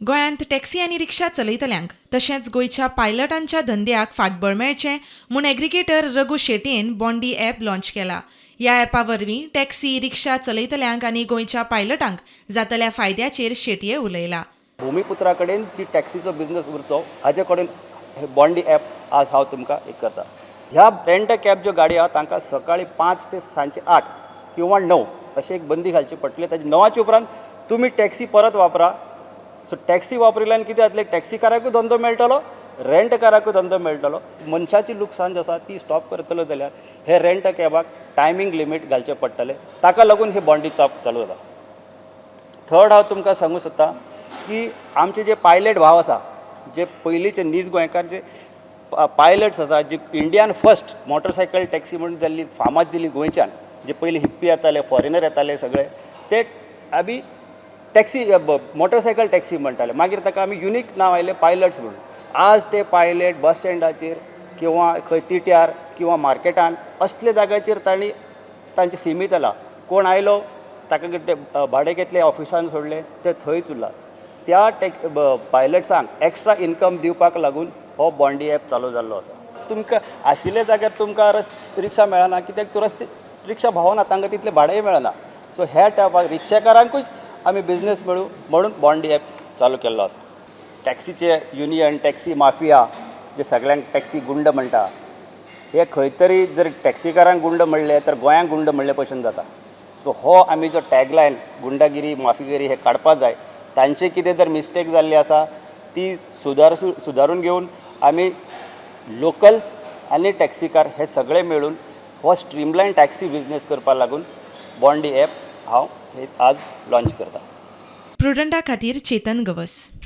गोंयांत टॅक्सी आनी रिक्षा चलयतल्यांक तशेंच गोंयच्या पायलटांच्या धंद्याक फाटबळ मेळचें म्हूण एग्रिगेटर रघु शेटयेन बॉन्डी ॲप लॉन्च केला. ह्या ॲपा वरवीं टॅक्सी रिक्षा चलयतल्यांक आनी गोंयच्या पायलटांक जातल्या फायद्याचेर शेटये उलयला. भुमिपुत्रा कडेन जी टॅक्सीचो बिझनस उरचो हाजे कडेन हे बॉन्डी ॲप आज हांव तुमकां एक करता. ह्या रेंट कॅब ज्यो गाडी आहा तांकां सकाळीं 5 ते सांजे 8 किंवा 9 अशें एक बंदी घालची पडटली. ताजे 9च्या उपरांत तुमी टॅक्सी परत वापरा. सो टॅक्सी वापरिल्ल्यान कितें जातलें, टॅक्सीकाराकूय धंदो मेळटलो, रेंटकाराकूय धंदो मेळटलो. मनशाची लुकसाण जी आसा ती स्टॉप करतलो जाल्यार हे रेंट कॅबाक टायमींग लिमीट घालचें पडटलें. ताका लागून ही बॉन्डी चालू जाला. थर्ड हांव तुमकां सांगूं सोदतां की आमचे जे पायलट भाव आसा, जे पयलींचे नीज गोंयकार जे पायलट्स आसा, जी इंडियान फर्स्ट मोटरसायकल टॅक्सी म्हणून जाल्ली फामाद जाल्ली गोंयच्यान, जे पयलीं हिप्पी येताले, फॉरेनर येताले सगळे, ते आमी टॅक्सी मोटरसायकल टॅक्सी म्हणटाले. मागीर ताका आमी युनीक नांव आयलें पायलट्स म्हणून. आज ते पायलट बस स्टँडाचेर किंवा खंय तिट्यार किंवा मार्केटान असले जाग्याचेर तांचे सीमीत जाला. कोण आयलो ताका भाडे घेतले, ऑफिसान सोडले, ते थंयच उरला. त्या पायलट्सांक एक्स्ट्रा इनकम दिवपाक लागून हो बॉन्डी ॲप चालू जाल्लो आसा. तुमकां आशिल्ल्या जाग्यार तुमकां रिक्षा मेळना, कित्याक रिक्षा भावना, तांकां तितलें भाडेय मेळना. सो ह्या टायपाक रिक्षाकारांकूय आमी बिझनस मेळूं म्हणून बॉन्डी ॲप चालू केल्लो आसा. टॅक्सीचे युनियन, टॅक्सी माफिया, जे सगळ्यांक टॅक्सी गुंड म्हणटा, हे खंय तरी जर टॅक्सीकारांक गुंड म्हणले तर गोंयांक गुंड म्हणले भशेन जाता. सो हो आमी जो टॅगलायन गुंडागिरी माफिगिरी हे काडपाक जाय. तांचे कितें जर मिस्टेक जाल्ली आसा ती सुदारून घेवन आमी लोकल्स आनी टॅक्सीकार हे सगळे मेळून हो स्ट्रीमलायन टॅक्सी बिझनस करपा लागून बॉन्डी ॲप हांव आज लॉन्च करता. प्रुडंटा खातीर चेतन गवस.